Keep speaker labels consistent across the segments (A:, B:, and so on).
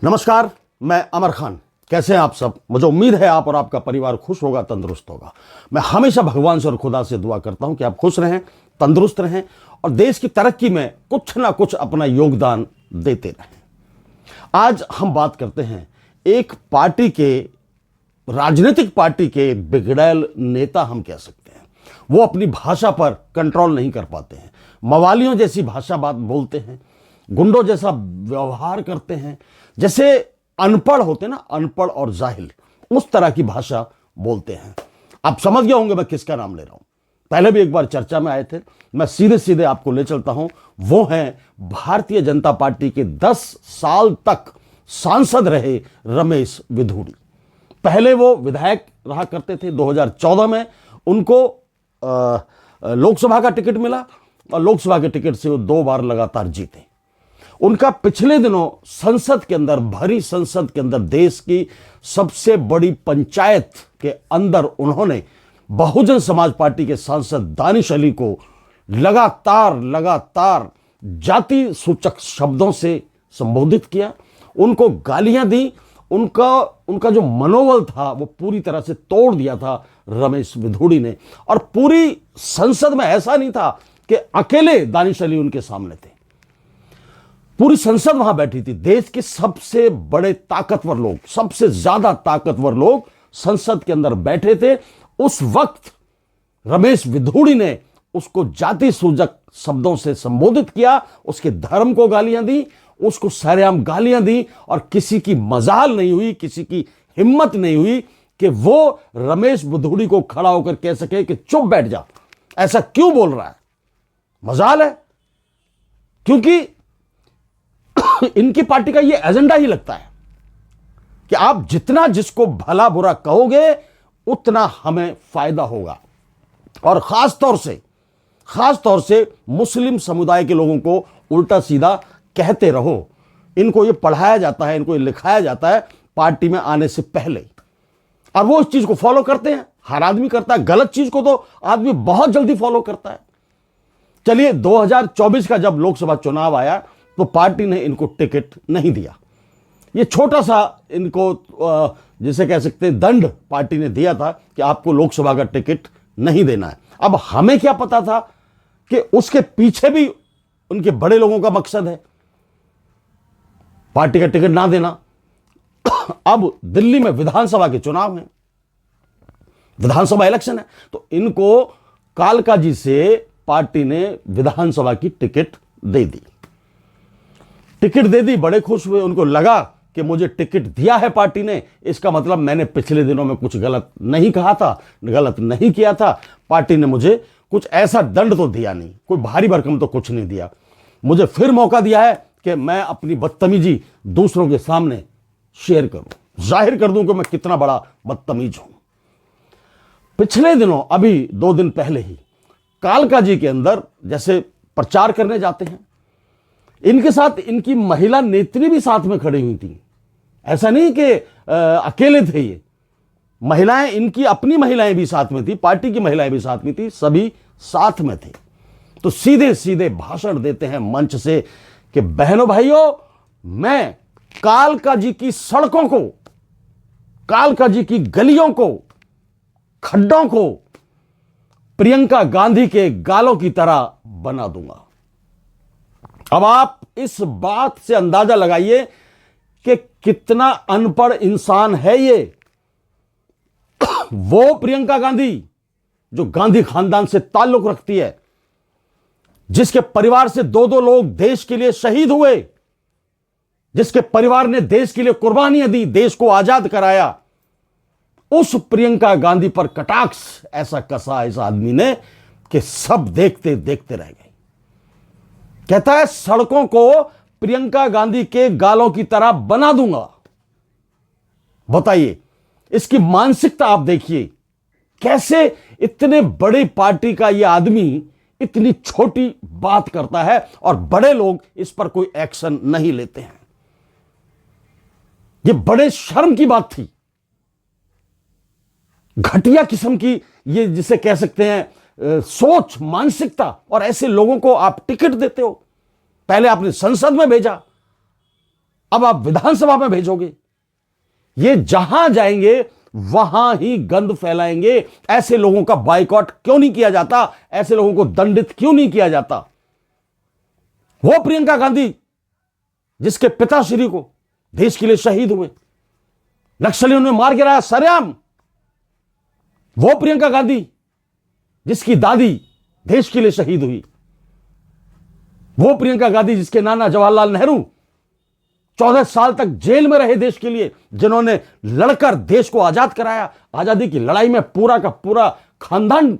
A: नमस्कार, मैं अमर खान। कैसे हैं आप सब? मुझे उम्मीद है आप और आपका परिवार खुश होगा, तंदुरुस्त होगा। मैं हमेशा भगवान से और खुदा से दुआ करता हूं कि आप खुश रहें, तंदुरुस्त रहें और देश की तरक्की में कुछ ना कुछ अपना योगदान देते रहें। आज हम बात करते हैं एक पार्टी के, राजनीतिक पार्टी के बिगड़ैल नेता हम कह सकते हैं। वो अपनी भाषा पर कंट्रोल नहीं कर पाते हैं, मवालियों जैसी भाषा बात बोलते हैं, गुंडों जैसा व्यवहार करते हैं, जैसे अनपढ़ होते ना, अनपढ़ और जाहिल, उस तरह की भाषा बोलते हैं। आप समझ गए होंगे मैं किसका नाम ले रहा हूं। पहले भी एक बार चर्चा में आए थे, मैं सीधे सीधे आपको ले चलता हूं। वो हैं भारतीय जनता पार्टी के 10 साल तक सांसद रहे रमेश विधुड़ी। पहले वो विधायक रहा करते थे। 2014 में उनको लोकसभा का टिकट मिला और लोकसभा के टिकट से वो 2 बार लगातार जीते। उनका पिछले दिनों संसद के अंदर, भरी संसद के अंदर, देश की सबसे बड़ी पंचायत के अंदर उन्होंने बहुजन समाज पार्टी के सांसद दानिश अली को लगातार जाति सूचक शब्दों से संबोधित किया, उनको गालियां दी। उनका जो मनोबल था वो पूरी तरह से तोड़ दिया था रमेश विधुड़ी ने। और पूरी संसद में ऐसा नहीं था कि अकेले दानिश अली उनके सामने थे, पूरी संसद वहां बैठी थी। देश के सबसे बड़े ताकतवर लोग, सबसे ज्यादा ताकतवर लोग संसद के अंदर बैठे थे। उस वक्त रमेश विधुड़ी ने उसको जाति सूचक शब्दों से संबोधित किया, उसके धर्म को गालियां दी, उसको सरेआम गालियां दी। और किसी की मजाल नहीं हुई, किसी की हिम्मत नहीं हुई कि वो रमेश विधुड़ी को खड़ा होकर कह सके कि चुप बैठ जा, ऐसा क्यों बोल रहा है, मजाल है। क्योंकि इनकी पार्टी का यह एजेंडा ही लगता है कि आप जितना जिसको भला बुरा कहोगे उतना हमें फायदा होगा। और खास तौर से मुस्लिम समुदाय के लोगों को उल्टा सीधा कहते रहो। इनको ये पढ़ाया जाता है, इनको ये लिखाया जाता है पार्टी में आने से पहले, और वो इस चीज को फॉलो करते हैं। हर आदमी करता है, गलत चीज को तो आदमी बहुत जल्दी फॉलो करता है। चलिए, 2024 का जब लोकसभा चुनाव आया तो पार्टी ने इनको टिकट नहीं दिया। ये छोटा सा इनको जिसे कह सकते हैं दंड पार्टी ने दिया था कि आपको लोकसभा का टिकट नहीं देना है। अब हमें क्या पता था कि उसके पीछे भी उनके बड़े लोगों का मकसद है पार्टी का टिकट ना देना। अब दिल्ली में विधानसभा के चुनाव हैं, विधानसभा इलेक्शन है, तो इनको कालकाजी से पार्टी ने विधानसभा की टिकट दे दी। टिकट दे दी, बड़े खुश हुए। उनको लगा कि मुझे टिकट दिया है पार्टी ने, इसका मतलब मैंने पिछले दिनों में कुछ गलत नहीं कहा था, गलत नहीं किया था। पार्टी ने मुझे कुछ ऐसा दंड तो दिया नहीं, कोई भारी भरकम तो कुछ नहीं दिया। मुझे फिर मौका दिया है कि मैं अपनी बदतमीजी दूसरों के सामने शेयर करूं, जाहिर कर दूं कि मैं कितना बड़ा बदतमीज हूं। पिछले दिनों, अभी 2 दिन पहले ही, कालकाजी के अंदर जैसे प्रचार करने जाते हैं, इनके साथ इनकी महिला नेत्री भी साथ में खड़ी हुई थी। ऐसा नहीं कि अकेले थे ये, महिलाएं, इनकी अपनी महिलाएं भी साथ में थी, पार्टी की महिलाएं भी साथ में थी, सभी साथ में थे। तो सीधे सीधे भाषण देते हैं मंच से कि बहनों भाइयों, मैं कालकाजी की सड़कों को, कालकाजी की गलियों को, खड्डों को प्रियंका गांधी के गालों की तरह बना दूंगा। अब आप इस बात से अंदाजा लगाइए कि कितना अनपढ़ इंसान है ये। वो प्रियंका गांधी जो गांधी खानदान से ताल्लुक रखती है, जिसके परिवार से 2-2 लोग देश के लिए शहीद हुए, जिसके परिवार ने देश के लिए कुर्बानियां दी, देश को आजाद कराया, उस प्रियंका गांधी पर कटाक्ष ऐसा कसा इस आदमी ने कि सब देखते देखते रह गए। कहता है सड़कों को प्रियंका गांधी के गालों की तरह बना दूंगा। बताइए, इसकी मानसिकता आप देखिए, कैसे इतने बड़ी पार्टी का यह आदमी इतनी छोटी बात करता है और बड़े लोग इस पर कोई एक्शन नहीं लेते हैं। यह बड़े शर्म की बात थी। घटिया किस्म की ये जिसे कह सकते हैं सोच, मानसिकता, और ऐसे लोगों को आप टिकट देते हो। पहले आपने संसद में भेजा, अब आप विधानसभा में भेजोगे। ये जहां जाएंगे वहां ही गंद फैलाएंगे। ऐसे लोगों का बाइकआउट क्यों नहीं किया जाता? ऐसे लोगों को दंडित क्यों नहीं किया जाता? वो प्रियंका गांधी जिसके पिताश्री को देश के लिए शहीद हुए, नक्सलियों ने मार गिराया सरेआम, वो प्रियंका गांधी जिसकी दादी देश के लिए शहीद हुई, वो प्रियंका गांधी जिसके नाना जवाहरलाल नेहरू 14 साल तक जेल में रहे देश के लिए, जिन्होंने लड़कर देश को आजाद कराया। आजादी की लड़ाई में पूरा का पूरा खानदान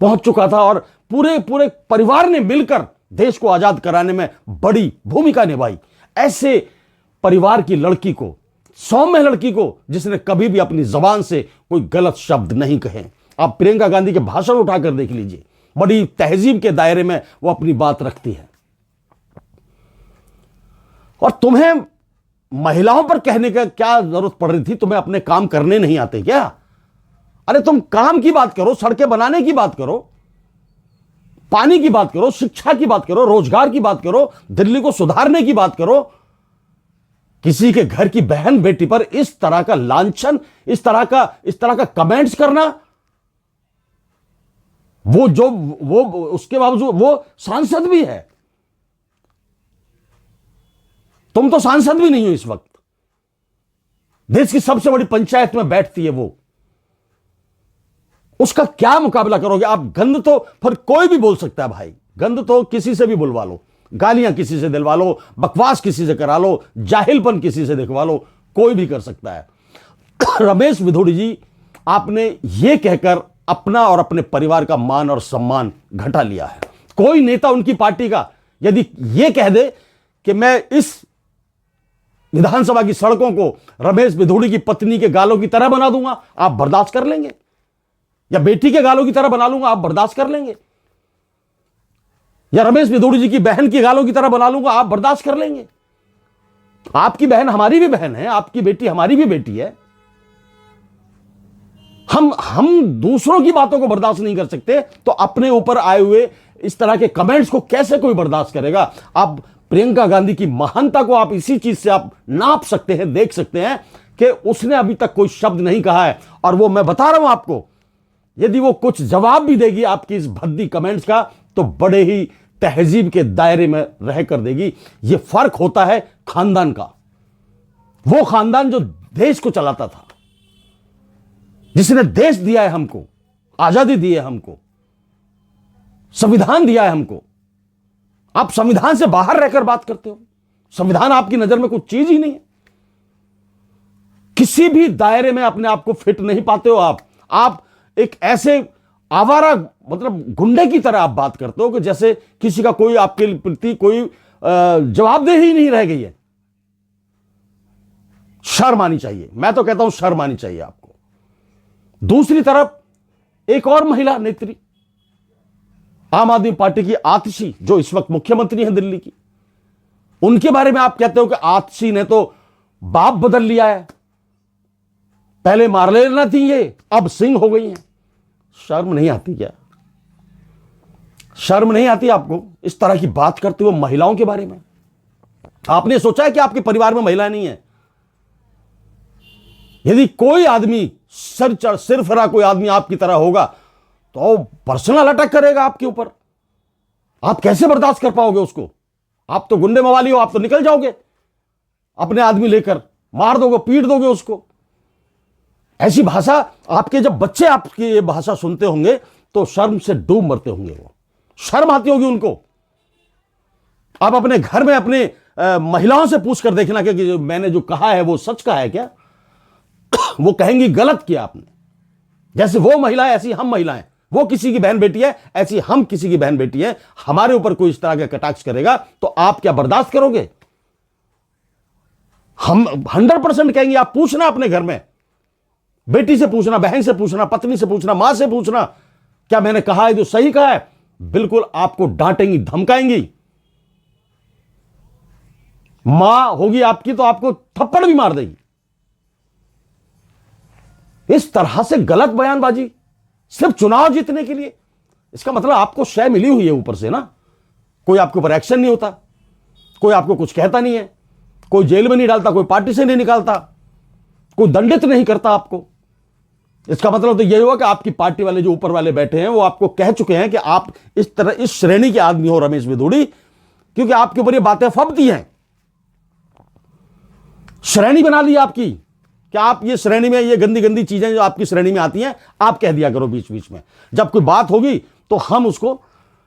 A: पहुंच चुका था और पूरे पूरे परिवार ने मिलकर देश को आजाद कराने में बड़ी भूमिका निभाई। ऐसे परिवार की लड़की को, सौम्य लड़की को, जिसने कभी भी अपनी जबान से कोई गलत शब्द नहीं कहे। आप प्रियंका गांधी के भाषण उठाकर देख लीजिए, बड़ी तहजीब के दायरे में वो अपनी बात रखती है। और तुम्हें महिलाओं पर कहने का क्या जरूरत पड़ रही थी? तुम्हें अपने काम करने नहीं आते क्या? अरे तुम काम की बात करो, सड़कें बनाने की बात करो, पानी की बात करो, शिक्षा की बात करो, रोजगार की बात करो, दिल्ली को सुधारने की बात करो। किसी के घर की बहन बेटी पर इस तरह का लांछन, इस तरह का कमेंट्स करना, वो उसके बावजूद वो सांसद भी है। तुम तो सांसद भी नहीं हो इस वक्त। देश की सबसे बड़ी पंचायत में बैठती है वो, उसका क्या मुकाबला करोगे आप? गंद तो फिर कोई भी बोल सकता है भाई, गंद तो किसी से भी बुलवा लो, गालियां किसी से दिलवा लो, बकवास किसी से करा लो, जाहिलपन किसी से दिखवा लो, कोई भी कर सकता है। रमेश विधोड़ी जी, आपने यह कहकर अपना और अपने परिवार का मान और सम्मान घटा लिया है। कोई नेता उनकी पार्टी का यदि यह कह दे कि मैं इस विधानसभा की सड़कों को रमेश विधोड़ी की पत्नी के गालों की तरह बना दूंगा, आप बर्दाश्त कर लेंगे? या बेटी के गालों की तरह बना लूंगा, आप बर्दाश्त कर लेंगे? या रमेश विधोड़ी जी की बहन की गालों की तरह बना लूंगा, आप बर्दाश्त कर लेंगे? आपकी बहन हमारी भी बहन है, आपकी बेटी हमारी भी बेटी है। हम दूसरों की बातों को बर्दाश्त नहीं कर सकते, तो अपने ऊपर आए हुए इस तरह के कमेंट्स को कैसे कोई बर्दाश्त करेगा? आप प्रियंका गांधी की महानता को आप इसी चीज से आप नाप सकते हैं, देख सकते हैं कि उसने अभी तक कोई शब्द नहीं कहा है। और वो मैं बता रहा हूं आपको, यदि वो कुछ जवाब भी देगी आपकी इस भद्दी कमेंट्स का, तो बड़े ही तहजीब के दायरे में रह कर देगी। ये फर्क होता है खानदान का। वो खानदान जो देश को चलाता था, जिसने देश दिया है हमको, आजादी दी है हमको, संविधान दिया है हमको। आप संविधान से बाहर रहकर बात करते हो। संविधान आपकी नजर में कुछ चीज ही नहीं है। किसी भी दायरे में अपने आप को फिट नहीं पाते हो आप एक ऐसे आवारा, मतलब गुंडे की तरह आप बात करते हो कि जैसे किसी का कोई आपके प्रति कोई जवाबदेही नहीं रह गई है। शर्म आनी चाहिए, मैं तो कहता हूं शर्म आनी चाहिए आपको। दूसरी तरफ एक और महिला नेत्री, आम आदमी पार्टी की आतिशी, जो इस वक्त मुख्यमंत्री हैं दिल्ली की, उनके बारे में आप कहते हो कि आतिशी ने तो बाप बदल लिया है, पहले मारलेना थी ये, अब सिंह हो गई हैं। शर्म नहीं आती क्या? शर्म नहीं आती आपको इस तरह की बात करते हुए महिलाओं के बारे में? आपने सोचा है कि आपके परिवार में महिला नहीं है? यदि कोई आदमी सिर फरा कोई आदमी आपकी तरह होगा तो पर्सनल अटैक करेगा आपके ऊपर। आप कैसे बर्दाश्त कर पाओगे उसको? आप तो गुंडे मवाली हो, आप तो निकल जाओगे अपने आदमी लेकर, मार दोगे, पीट दोगे उसको। ऐसी भाषा, आपके जब बच्चे आपकी ये भाषा सुनते होंगे तो शर्म से डूब मरते होंगे। वो शर्म आती होगी उनको। आप अपने घर में अपने महिलाओं से पूछ कर देखना कि मैंने जो कहा है वो सच का है क्या? वो कहेंगी गलत किया आपने। जैसे वो महिला है ऐसी हम महिलाएं, वो किसी की बहन बेटी है ऐसी हम किसी की बहन बेटी है। हमारे ऊपर कोई इस तरह का कटाक्ष करेगा तो आप क्या बर्दाश्त करोगे? हम 100% कहेंगे आप पूछना अपने घर में, बेटी से पूछना, बहन से पूछना, पत्नी से पूछना, मां से पूछना, क्या मैंने कहा है जो सही कहा है? बिल्कुल आपको डांटेंगी, धमकाएंगी। मां होगी आपकी तो आपको थप्पड़ भी मार देगी। इस तरह से गलत बयानबाजी सिर्फ चुनाव जीतने के लिए, इसका मतलब आपको शय मिली हुई है ऊपर से ना, कोई आपके ऊपर एक्शन नहीं होता, कोई आपको कुछ कहता नहीं है। कोई जेल में नहीं डालता, कोई पार्टी से नहीं निकालता, कोई दंडित नहीं करता आपको। इसका मतलब तो यही हुआ कि आपकी पार्टी वाले जो ऊपर वाले बैठे हैं वो आपको कह चुके हैं कि आप इस तरह इस श्रेणी के आदमी हो रमेश विधुड़ी, क्योंकि आपके ऊपर ये बातें फबती हैं, श्रेणी बना ली आपकी कि आप ये श्रेणी में, ये गंदी गंदी चीजें जो आपकी श्रेणी में आती हैं आप कह दिया करो बीच बीच में। जब कोई बात होगी तो हम उसको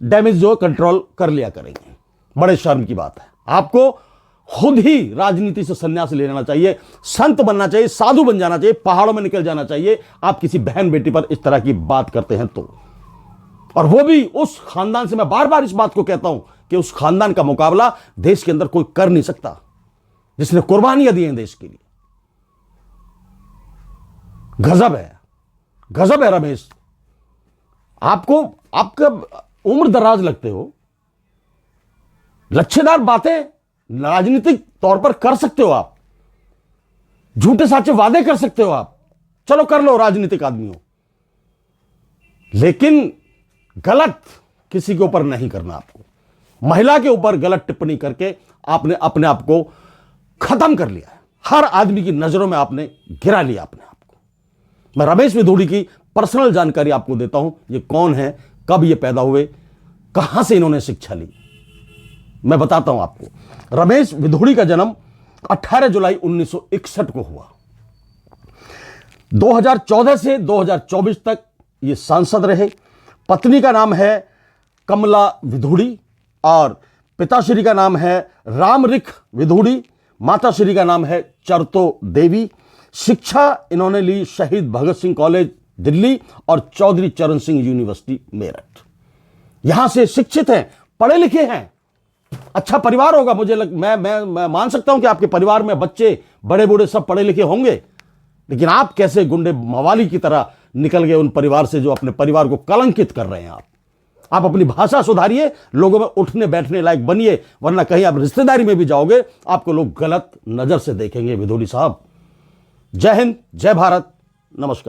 A: डैमेज जो कंट्रोल कर लिया करेंगे। बड़े शर्म की बात है। आपको खुद ही राजनीति से संन्यास ले लेना चाहिए, संत बनना चाहिए, साधु बन जाना चाहिए, पहाड़ों में निकल जाना चाहिए। आप किसी बहन बेटी पर इस तरह की बात करते हैं तो, और वो भी उस खानदान से। मैं बार बार इस बात को कहता हूं कि उस खानदान का मुकाबला देश के अंदर कोई कर नहीं सकता, जिसने कुर्बानियां दी हैं देश के लिए। गजब है, गजब है रमेश। आपको, आपका उम्र दराज लगते हो, लच्छेदार बातें राजनीतिक तौर पर कर सकते हो आप, झूठे साचे वादे कर सकते हो आप, चलो कर लो, राजनीतिक आदमी हो, लेकिन गलत किसी के ऊपर नहीं करना। आपको महिला के ऊपर गलत टिप्पणी करके आपने अपने आप को खत्म कर लिया है, हर आदमी की नजरों में आपने गिरा लिया अपने आप को। मैं रमेश विधुड़ी की पर्सनल जानकारी आपको देता हूं, ये कौन है, कब ये पैदा हुए, कहां से इन्होंने शिक्षा ली, मैं बताता हूं आपको। रमेश विधुड़ी का जन्म 18 जुलाई 1961 को हुआ। 2014 से 2024 तक ये सांसद रहे। पत्नी का नाम है कमला विधुड़ी और पिताश्री का नाम है रामरिख विधुड़ी, माताश्री का नाम है चरतो देवी। शिक्षा इन्होंने ली शहीद भगत सिंह कॉलेज दिल्ली और चौधरी चरण सिंह यूनिवर्सिटी मेरठ। यहां से शिक्षित हैं, पढ़े लिखे हैं, अच्छा परिवार होगा। मैं मान सकता हूं कि आपके परिवार में बच्चे बड़े बूढ़े सब पढ़े लिखे होंगे, लेकिन आप कैसे गुंडे मवाली की तरह निकल गए उन परिवार से जो अपने परिवार को कलंकित कर रहे हैं। आप अपनी भाषा सुधारिए, लोगों में उठने बैठने लायक बनिए, वरना कहीं आप रिश्तेदारी में भी जाओगे आपको लोग गलत नजर से देखेंगे। विधुड़ी साहब, जय हिंद, जय भारत, नमस्कार।